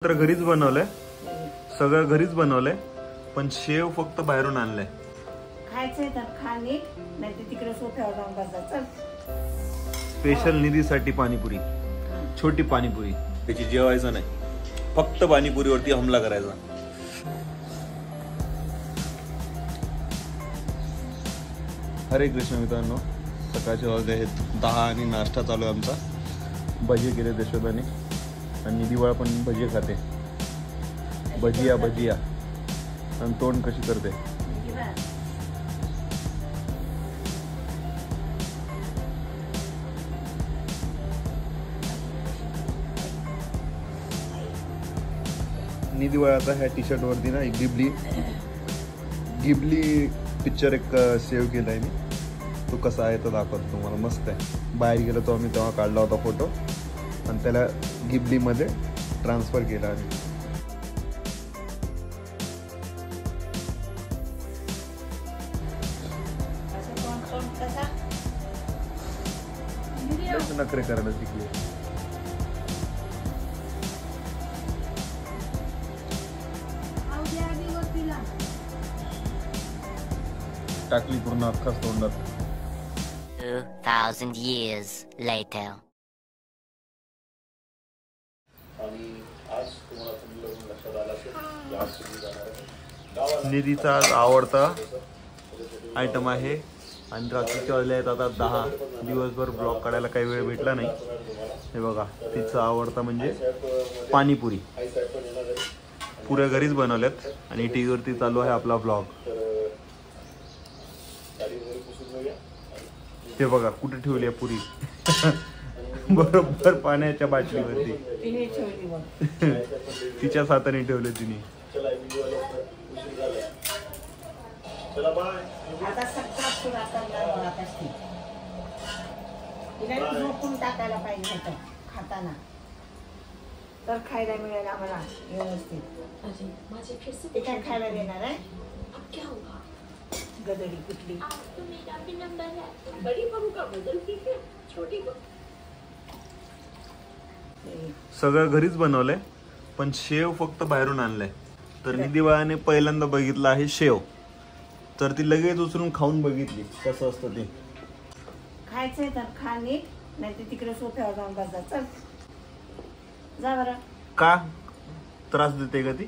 तर घरीच बनवलंय, सगळं घरीच बनवलंय, पण शेव फक्त बाहेरून आणलंय. खायचंय तर खा नीट, नाही तर तिकडे सोफ्यावर जाऊन बसा. चल. स्पेशल निधीसाठी पाणीपुरी, छोटी पाणीपुरी. त्याची जेवायचं नाही, फक्त पाणीपुरीवरती हमला करायचा. हरे कृष्ण मित्रांनो, सकाळचे वाजले आहेत 10 आणि नाश्ता चालू आहे आमचा. भजी केले देशोदाने आणि दिवाळ पण भजी खाते. भजिया भजिया आणि तोंड कशी करते. निधीवाळ आता ह्या टी शर्ट वरती ना गिबली पिक्चर एक सेव्ह केलाय मी. तो कसा आहे तो दाखवतो तुम्हाला. मस्त आहे. बाहेर गेलो तो आम्ही तेव्हा काढला होता फोटो आणि त्याला गिबली मध्ये ट्रान्सफर केला आम्ही. नखरे करायला शिकले. टाकली पूर्ण अख्खाच तोंडात. 2000 years later. निधीचा आवडता आयटम आहे आणि रात्रीचे वाजले आहेत आता 10. दिवसभर ब्लॉग काढायला काही वेळ भेटला नाही. हे बघा, तिचा आवडता म्हणजे पाणीपुरी. पुऱ्या घरीच बनवल्यात आणि टी व्हीवरती चालू आहे आपला ब्लॉग. हे बघा कुठे ठेवली आहे पुरी. बरोबर पाण्याच्या बाटलीवरती. तिच्याच हाताने ठेवले तिने. झोपून टाकायला पाहिजे होतं खाताना, तर खायला मिळेल आम्हाला व्यवस्थित. ते काय खायला देणार आहे गदडी कुठली. सगळं घरीच बनवलंय, पण शेव फक्त बाहेरून आणलंय. तर निधीवाळाने पहिल्यांदा बघितलं आहे शेव, तर ती लगेच उचलून खाऊन बघितली कसं असतं ते. खायचंय तर खा नीट, नाही तर तिकडे सोफ्यावर जाऊन बसा. चल जा बरं. का त्रास देते का ती.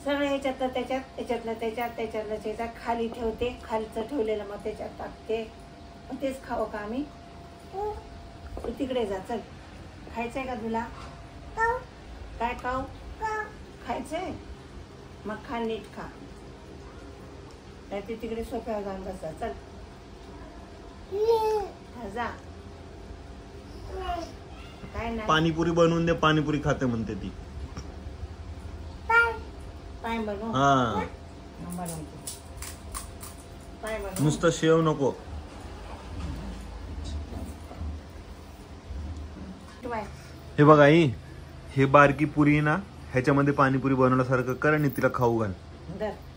सगळं ह्याच्यातलं त्याच्यात, त्याच्यातलं त्याच्यात, त्याच्यातलं त्याच्यात खाली ठेवते. खालीचं ठेवलेलं मग त्याच्यात टाकते. मग तेच खावं का आम्ही. तू तिकडे जा. चल. खायचंय का तुला. काय खाऊ. खायचंय मग खा नीट खा, नाही ते तिकडे सोफ्यावर जाऊन बसा. चल जा. काय नाही. पाणीपुरी बनवून दे. पाणीपुरी खाते म्हणते ती. पाय बनव. हा, पाय बनव. नुसतं शेव नको. हे बघा आई, हे बारकी पुरी ना, ह्याच्यामध्ये पाणीपुरी बनवण्यासारखं कर आणि तिला खाऊ घाल.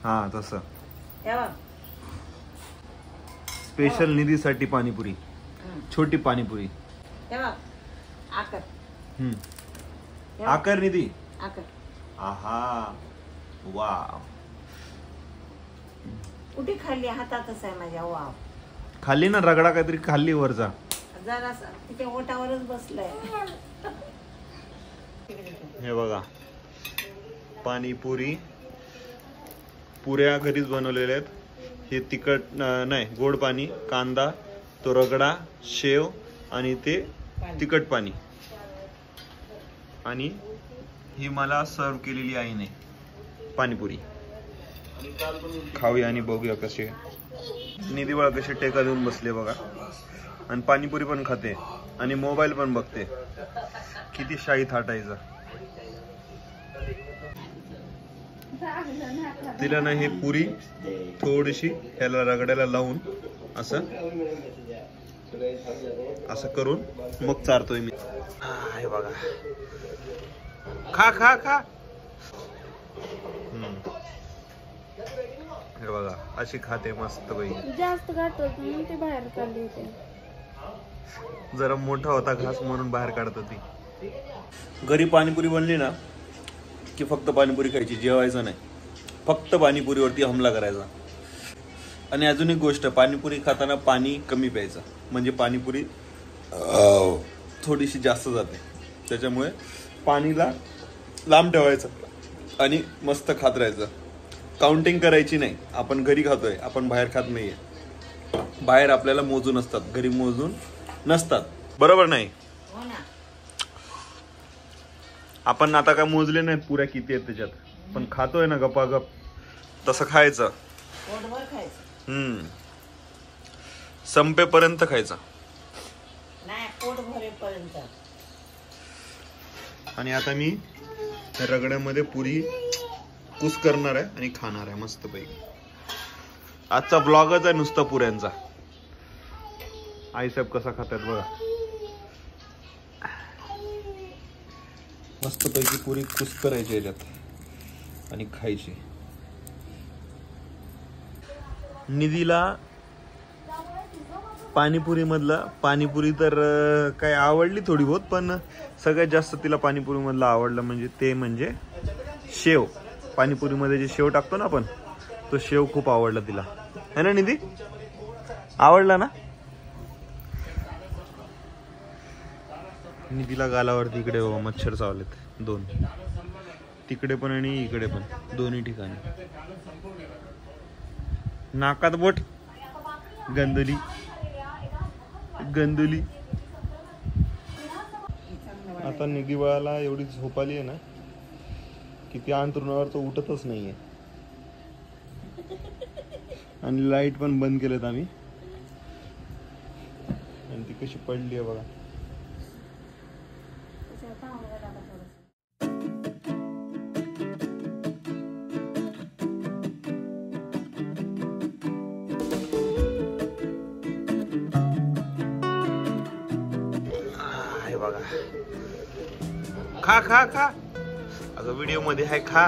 हा तसं. स्पेशल निधीसाठी पाणीपुरी, छोटी पाणीपुरी. आकर निधी. आहा, वाव. कुठे खाल्ली. हातातच आहे माझ्या. वाव. खाल्ली ना, रगडा काहीतरी खाल्ली वरचा. जरासा तिच्या ओटावरच बसलाय. हे बघा, पाणीपुरी. पुऱ्या घरीच बनवलेल्या आहेत. हे तिखट नाही, गोड पाणी, कांदा, तो रगडा, शेव आणि ते तिखट पाणी. आणि ही मला सर्व केलेली आईने पाणीपुरी. खाऊया आणि बघूया कसे. निधीवाळ कसे टेका देऊन बसले बघा, आणि पाणीपुरी पण खाते आणि मोबाईल पण बघते. किती शाही थाटायचा. तिला ना हे पुरी थोडीशी ह्याला रगड्याला लावून असं असं करून मग चारतोय मी. हे बघा, खा खा खा. हे बघा अशी खाते मस्त बाई. जास्त खातात म्हणून ते बाहेर चालले होते. जरा मोठा होता घास म्हणून बाहेर काढत होती. घरी पाणीपुरी बनली ना की फक्त पाणीपुरी खायची, जेवायचं नाही, फक्त पाणीपुरीवरती हमला करायचा. आणि अजून एक गोष्ट, पाणीपुरी खाताना पाणी कमी प्यायचं, म्हणजे पाणीपुरी थोडीशी जास्त जाते. त्याच्यामुळे पाणीला लांब ठेवायचं आणि मस्त खात राहायचं. काउंटिंग करायची नाही. आपण घरी खातोय, आपण बाहेर खात नाहीये. बाहेर आपल्याला मोजून असतात, घरी मोजून नसतात. बरोबर नाही? हो ना. आपण आता काय मोजले नाहीत पुऱ्या किती आहेत त्याच्यात, पण खातोय ना गपागप, तसं खायचं. पोटभर खायचं संपेपर्यंत खायचं. नाही, पोट भरेपर्यंत. आणि आता मी रगड्यामध्ये पुरी कुस करणार आहे आणि खाणार आहे मस्तपैकी. आजचा ब्लॉगच आहे नुसता पुऱ्यांचा. आईसाहेब कसा खातात बघा. मस्तपैकी पुरी कुस करायची याच्यात आणि खायची. निधीला पाणीपुरी मधला पाणीपुरी तर काय आवडली थोडी बहुत, पण सगळ्यात जास्त तिला पाणीपुरी मधलं आवडलं म्हणजे शेव. पाणीपुरी मध्ये जे शेव टाकतो ना आपण, तो शेव खूप आवडला तिला, है ना निधी? आवडला ना? निधीला गालावरती इकडे मच्छर चावलेत 2, तिकडे पण आणि इकडे पण, दोन्ही ठिकाणी. नाकात बोट, गंदली. आता निधी बाळाला एवढी झोप आली आहे ना की ती अंथरुणावर तो उठतच नाहीये. आणि लाईट पण बंद केलेत आम्ही, आणि ती कशी पडली आहे बघा. बघा, खा खा खा. अगं व्हिडिओ मध्ये आहे, खा.